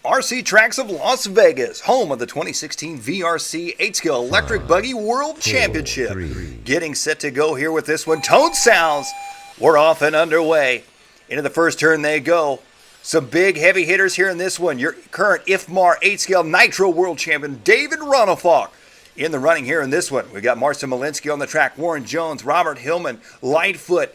RC Tracks of Las Vegas, home of the 2016 VRC 8-Scale Electric Buggy World Championship. Getting set to go here with this one. Tone sounds. We're off and underway. Into the first turn they go. Some big heavy hitters here in this one. Your current IFMAR 8-Scale Nitro World Champion, David Ronnefalk, in the running here in this one. We got Marcin Malinski on the track, Warren Jones, Robert Hillman, Lightfoot,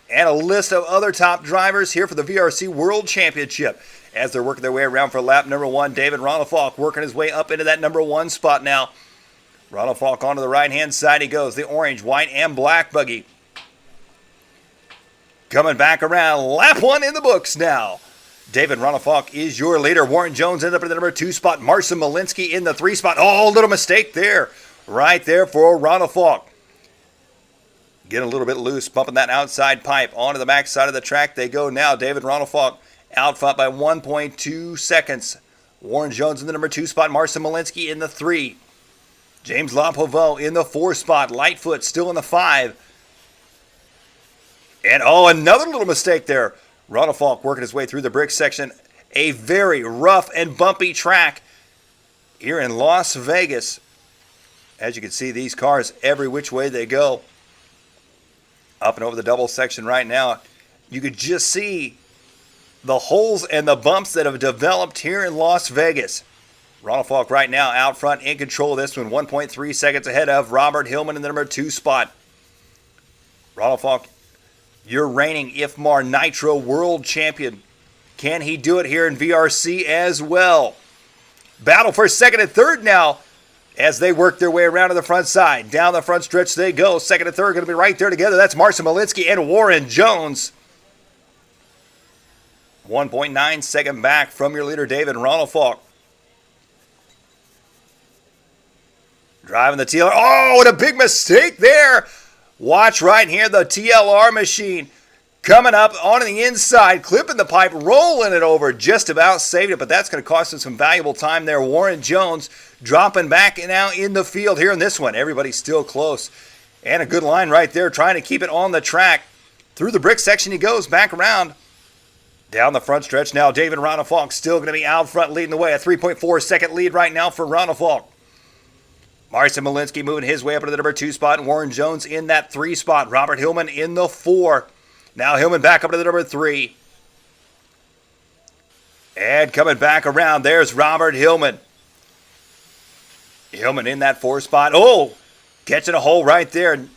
and a list of other top drivers here for the VRC World Championship. As they're working their way around for lap number one, David Ronnefalk working his way up into that number one spot now. Ronnefalk onto the right-hand side he goes. The orange, white, and black buggy. Coming back around, lap one in the books now. David Ronnefalk is your leader. Warren Jones ends up in the number two spot. Marcin Malinski in the three spot. Oh, little mistake there. Right there for Ronnefalk. Getting a little bit loose, bumping that outside pipe. Onto the back side of the track they go now. David Ronnefalk out front by 1.2 seconds. Warren Jones in the number two spot. Marcin Malinski in the three. James Lapoveau in the four spot. Lightfoot still in the five. And another little mistake there. Ronnefalk working his way through the brick section. A very rough and bumpy track here in Las Vegas. As you can see, these cars, every which way they go. Up and over the double section right now. You could just see the holes and the bumps that have developed here in Las Vegas. Ronnefalk right now out front in control of this one. 1.3 seconds ahead of Robert Hillman in the number two spot. Ronnefalk, your reigning IFMAR Nitro World Champion. Can he do it here in VRC as well? Battle for second and third now as they work their way around to the front side. Down the front stretch they go. Second and third going to be right there together. That's Marcin Malinski and Warren Jones. 1.9 second back from your leader, David Ronnefalk. Driving the TLR. Oh, what a big mistake there. Watch right here, the TLR machine coming up on the inside, clipping the pipe, rolling it over, just about saved it, but that's going to cost him some valuable time there. Warren Jones dropping back now in the field here in this one. Everybody's still close. And a good line right there, trying to keep it on the track. Through the brick section he goes, back around. Down the front stretch now, David Ronnefalk still going to be out front leading the way. A 3.4 second lead right now for Ronnefalk. Marcin Malinski moving his way up into the number two spot. And Warren Jones in that three spot. Robert Hillman in the four. Now Hillman back up to the number three. And coming back around, there's Robert Hillman. Hillman in that four spot. Oh, catching a hole right there.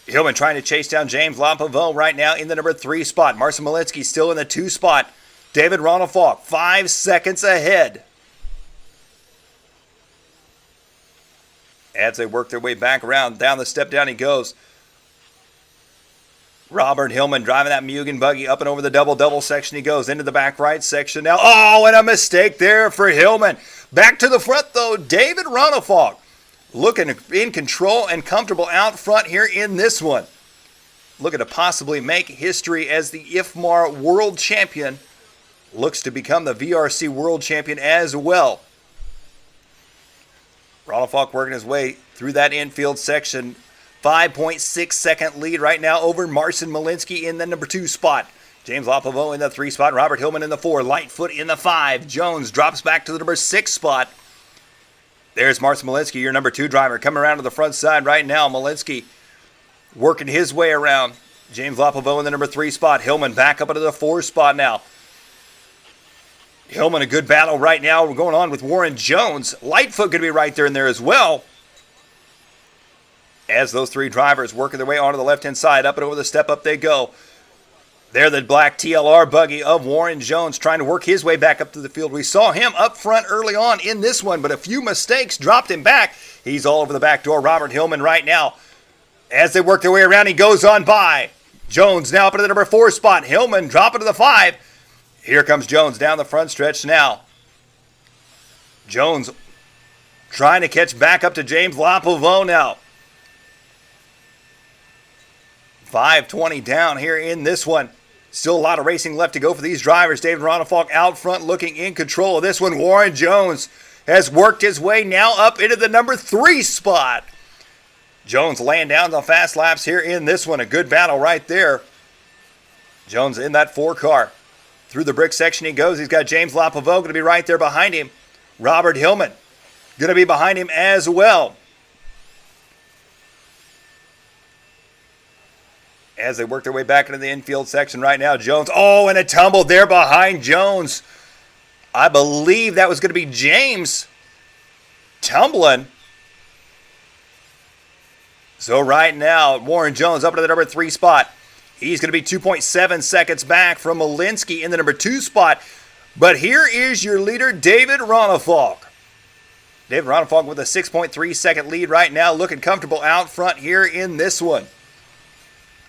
Hillman trying to chase down James Lapoveau right now in the number three spot. Marcin Malinski still in the two spot. David Ronnefalk 5 seconds ahead. As they work their way back around, down the step down he goes. Robert Hillman driving that Mugen buggy up and over the double section he goes. Into the back right section now. Oh, and a mistake there for Hillman. Back to the front though, David Ronnefalk. Looking in control and comfortable out front here in this one. Looking to possibly make history as the IFMAR World Champion. Looks to become the VRC World Champion as well. Ronnefalk working his way through that infield section. 5.6 second lead right now over Marcin Malinski in the number two spot. James Lapoveau in the three spot. Robert Hillman in the four. Lightfoot in the five. Jones drops back to the number six spot. There's Marcin Malinski, your number two driver, coming around to the front side right now. Malinski working his way around. James Lapoveau in the number three spot. Hillman back up into the four spot now. Hillman, a good battle right now. We're going on with Warren Jones. Lightfoot going to be right there in there as well. As those three drivers working their way onto the left-hand side, up and over the step up they go. There, the black TLR buggy of Warren Jones trying to work his way back up to the field. We saw him up front early on in this one, but a few mistakes dropped him back. He's all over the back door. Robert Hillman right now. As they work their way around, he goes on by. Jones now up into the number four spot. Hillman dropping to the five. Here comes Jones down the front stretch now. Jones trying to catch back up to James Lapoveau now. 5:20 down here in this one. Still a lot of racing left to go for these drivers. David Ronnefalk out front looking in control of this one. Warren Jones has worked his way now up into the number three spot. Jones laying down the fast laps here in this one. A good battle right there. Jones in that four car. Through the brick section he goes. He's got James Lapavot going to be right there behind him. Robert Hillman going to be behind him as well. As they work their way back into the infield section right now, Jones. Oh, and a tumble there behind Jones. I believe that was going to be James tumbling. So right now, Warren Jones up to the number 3 spot. He's going to be 2.7 seconds back from Malinski in the number 2 spot. But here is your leader, David Ronnefalk. David Ronnefalk with a 6.3 second lead right now, looking comfortable out front here in this one.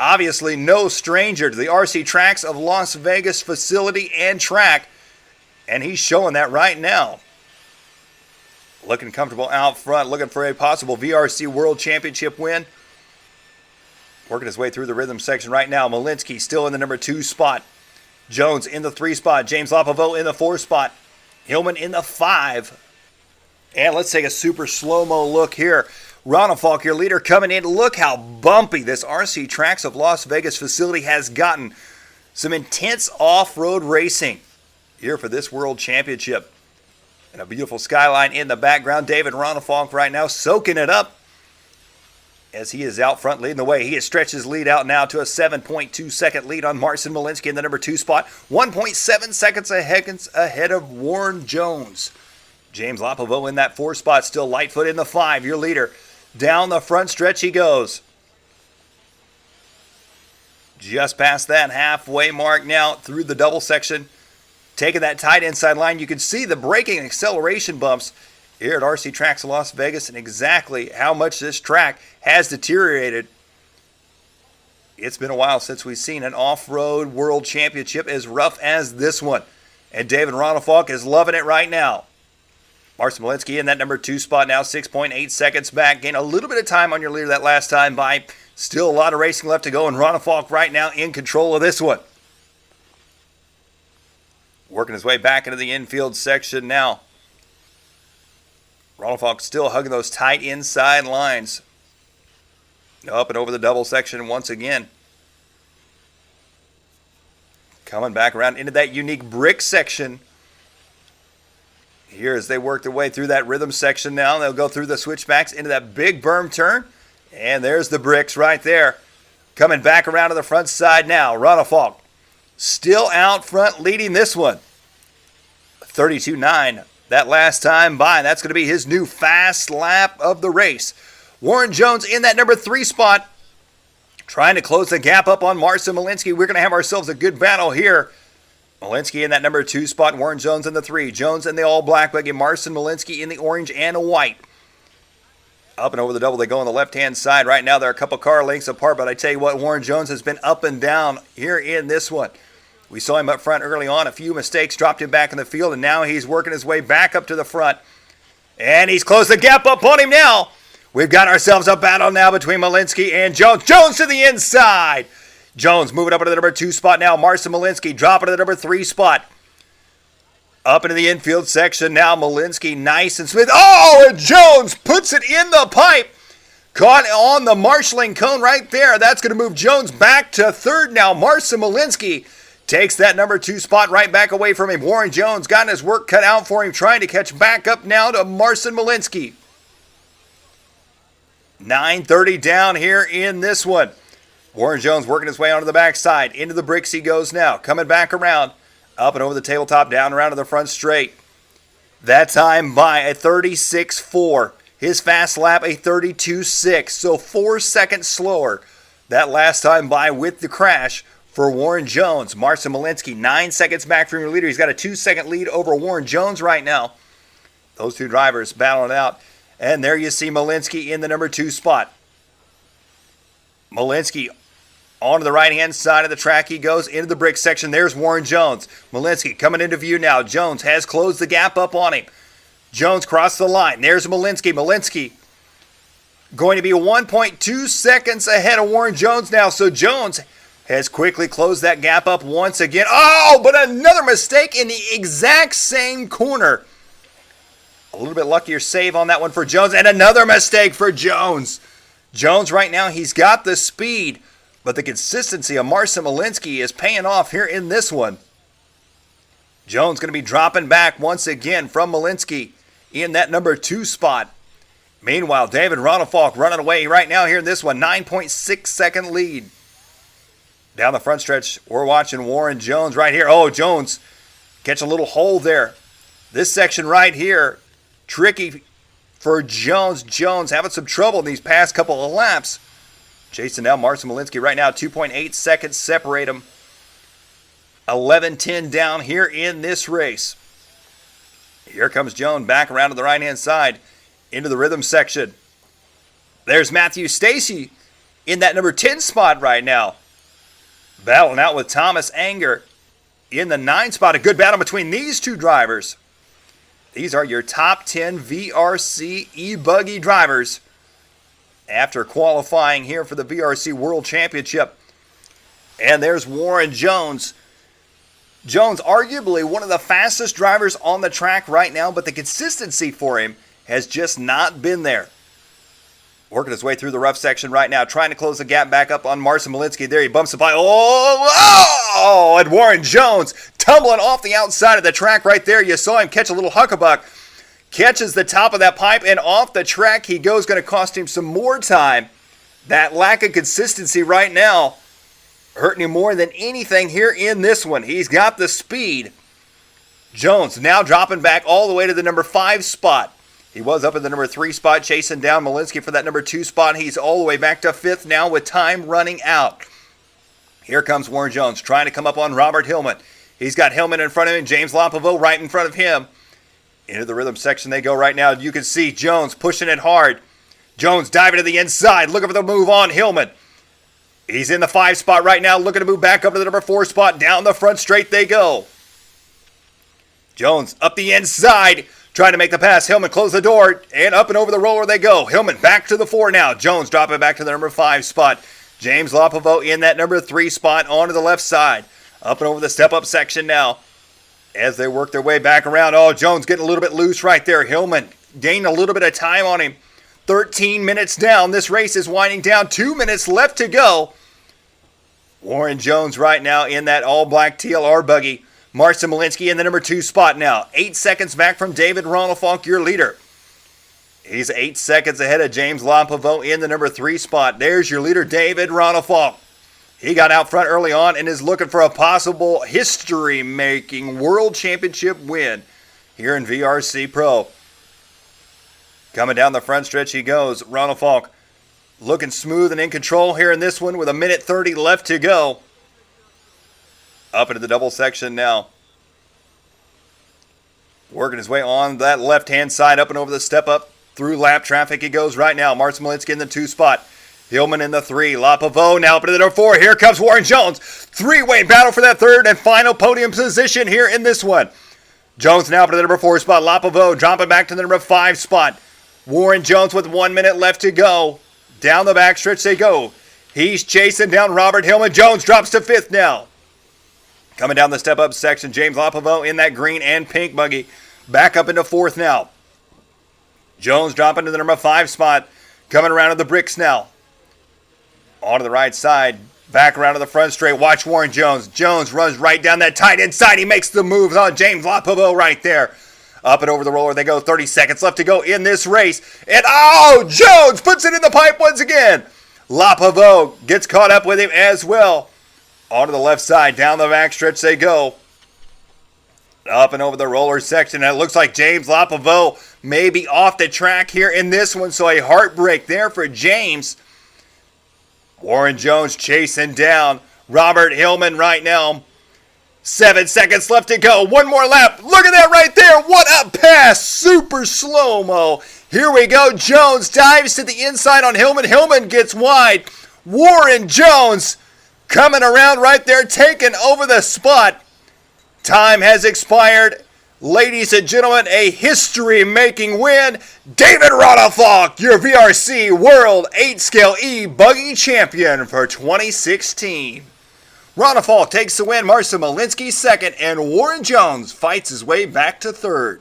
Obviously no stranger to the RC Tracks of Las Vegas facility and track, and he's showing that right now. Looking comfortable out front, looking for a possible VRC World Championship win. Working his way through the rhythm section right now. Malinski still in the number 2 spot. Jones in the 3 spot. James Lapavot in the 4 spot. Hillman in the 5. And let's take a super slow-mo look here. Ronnefalk, your leader, coming in. Look how bumpy this RC Tracks of Las Vegas facility has gotten. Some intense off-road racing here for this World Championship. And a beautiful skyline in the background. David Ronnefalk right now soaking it up as he is out front leading the way. He has stretched his lead out now to a 7.2 second lead on Marcin Malinski in the number 2 spot. 1.7 seconds ahead of Warren Jones. James Lapavot in that 4 spot, still Lightfoot in the 5, your leader. Down the front stretch he goes. Just past that halfway mark now through the double section. Taking that tight inside line, you can see the braking and acceleration bumps here at RC Tracks of Las Vegas and exactly how much this track has deteriorated. It's been a while since we've seen an off-road world championship as rough as this one. And David Ronnefalk is loving it right now. Marcin Malinski in that number 2 spot now, 6.8 seconds back. Gained a little bit of time on your leader that last time by. Still a lot of racing left to go, and Ronnefalk right now in control of this one. Working his way back into the infield section now. Ronnefalk still hugging those tight inside lines. Up and over the double section once again. Coming back around into that unique brick section. Here as they work their way through that rhythm section now. They'll go through the switchbacks into that big berm turn. And there's the bricks right there. Coming back around to the front side now. Ronnefalk still out front leading this one. 32.9 that last time by. That's going to be his new fast lap of the race. Warren Jones in that number 3 spot. Trying to close the gap up on Marcin Malinski. We're going to have ourselves a good battle here. Malinski in that number 2 spot. Warren Jones in the 3. Jones in the all-black buggy. Marcin Malinski in the orange and a white. Up and over the double they go on the left-hand side. Right now they're a couple car lengths apart, but I tell you what, Warren Jones has been up and down here in this one. We saw him up front early on. A few mistakes dropped him back in the field, and now he's working his way back up to the front. And he's closed the gap up on him now. We've got ourselves a battle now between Malinski and Jones. Jones to the inside. Jones moving up into the number 2 spot now. Marcin Malinski dropping to the number 3 spot. Up into the infield section now. Malinski nice and smooth. Oh, and Jones puts it in the pipe. Caught on the marshalling cone right there. That's going to move Jones back to 3rd now. Marcin Malinski takes that number 2 spot right back away from him. Warren Jones got his work cut out for him, trying to catch back up now to Marcin Malinski. 9:30 down here in this one. Warren Jones working his way onto the backside. Into the bricks he goes now. Coming back around. Up and over the tabletop, down around to the front straight. That time by a 36.4. His fast lap a 32.6. So 4 seconds slower. That last time by with the crash for Warren Jones. Marcin Malinski 9 seconds back from your leader. He's got a 2-second lead over Warren Jones right now. Those two drivers battling it out. And there you see Malinski in the number 2 spot. Malinski onto the right-hand side of the track he goes into the brick section. There's Warren Jones. Malinski coming into view now. Jones has closed the gap up on him. Jones crossed the line. There's Malinski. Malinski going to be 1.2 seconds ahead of Warren Jones now. So Jones has quickly closed that gap up once again. Oh, but another mistake in the exact same corner. A little bit luckier save on that one for Jones. And another mistake for Jones. Jones right now, he's got the speed, but the consistency of Marcin Malinski is paying off here in this one. Jones going to be dropping back once again from Malinski in that number 2 spot. Meanwhile, David Ronnefalk running away right now here in this one. 9.6 second lead. Down the front stretch, we're watching Warren Jones right here. Oh, Jones catch a little hole there. This section right here, tricky for Jones. Jones having some trouble in these past couple of laps. Chasing down Marcin Malinski right now. 2.8 seconds separate them. 11-10 down here in this race. Here comes Jones back around to the right-hand side into the rhythm section. There's Matthew Stacy in that number 10 spot right now. Battling out with Thomas Anger in the 9 spot. A good battle between these two drivers. These are your top 10 VRC e-buggy drivers after qualifying here for the VRC World Championship. And there's Warren Jones. Jones, arguably one of the fastest drivers on the track right now, but the consistency for him has just not been there. Working his way through the rough section right now, trying to close the gap back up on Marcin Malinski. There he bumps it by. And Warren Jones tumbling off the outside of the track right there. You saw him catch a little huckabuck. Catches the top of that pipe, and off the track he goes. Going to cost him some more time. That lack of consistency right now hurting him more than anything here in this one. He's got the speed. Jones now dropping back all the way to the number 5 spot. He was up in the number 3 spot chasing down Malinski for that number 2 spot. He's all the way back to 5th now with time running out. Here comes Warren Jones trying to come up on Robert Hillman. He's got Hillman in front of him, James Lopovo right in front of him. Into the rhythm section they go right now. You can see Jones pushing it hard. Jones diving to the inside, looking for the move on Hillman. He's in the 5 spot right now, looking to move back up to the number 4 spot. Down the front straight they go. Jones up the inside, trying to make the pass. Hillman close the door, and up and over the roller they go. Hillman back to the 4 now. Jones dropping back to the number 5 spot. James Lopovo in that number 3 spot onto the left side. Up and over the step-up section now as they work their way back around. Oh, Jones getting a little bit loose right there. Hillman gained a little bit of time on him. 13 minutes down. This race is winding down. 2 minutes left to go. Warren Jones right now in that all-black TLR buggy. Marcin Malinski in the number 2 spot now. 8 seconds back from David Ronnefalk, your leader. He's 8 seconds ahead of James Lopovo in the number 3 spot. There's your leader, David Ronnefalk. He got out front early on and is looking for a possible history-making World Championship win here in VRC Pro. Coming down the front stretch he goes. Ronnefalk looking smooth and in control here in this one with 1:30 left to go. Up into the double section now. Working his way on that left-hand side, up and over the step-up. Through lap traffic he goes right now. Marcin Malinski in the 2 spot. Hillman in the 3. Lopovo now up into the number 4. Here comes Warren Jones. 3-way battle for that 3rd and final podium position here in this one. Jones now up to the number 4 spot. Lopovo dropping back to the number 5 spot. Warren Jones with 1 minute left to go. Down the backstretch they go. He's chasing down Robert Hillman. Jones drops to 5th now. Coming down the step-up section, James Lopovo in that green and pink buggy. Back up into 4th now. Jones dropping to the number 5 spot. Coming around to the bricks now. On to the right side. Back around to the front straight. Watch Warren Jones. Jones runs right down that tight inside. He makes the moves on James Lopovo right there. Up and over the roller they go. 30 seconds left to go in this race. And Jones puts it in the pipe once again. Lopovo gets caught up with him as well. On to the left side. Down the backstretch they go. Up and over the roller section. And it looks like James Lopovo may be off the track here in this one. So a heartbreak there for James. Warren Jones chasing down Robert Hillman right now. 7 seconds left to go. One more lap. Look at that right there. What a pass. Super slow-mo. Here we go. Jones dives to the inside on Hillman. Hillman gets wide. Warren Jones coming around right there, taking over the spot. Time has expired. Ladies and gentlemen, a history-making win. David Ronnefalk, your VRC World 8-Scale E-Buggy Champion for 2016. Ronnefalk takes the win, Marcin Malinski second, and Warren Jones fights his way back to 3rd.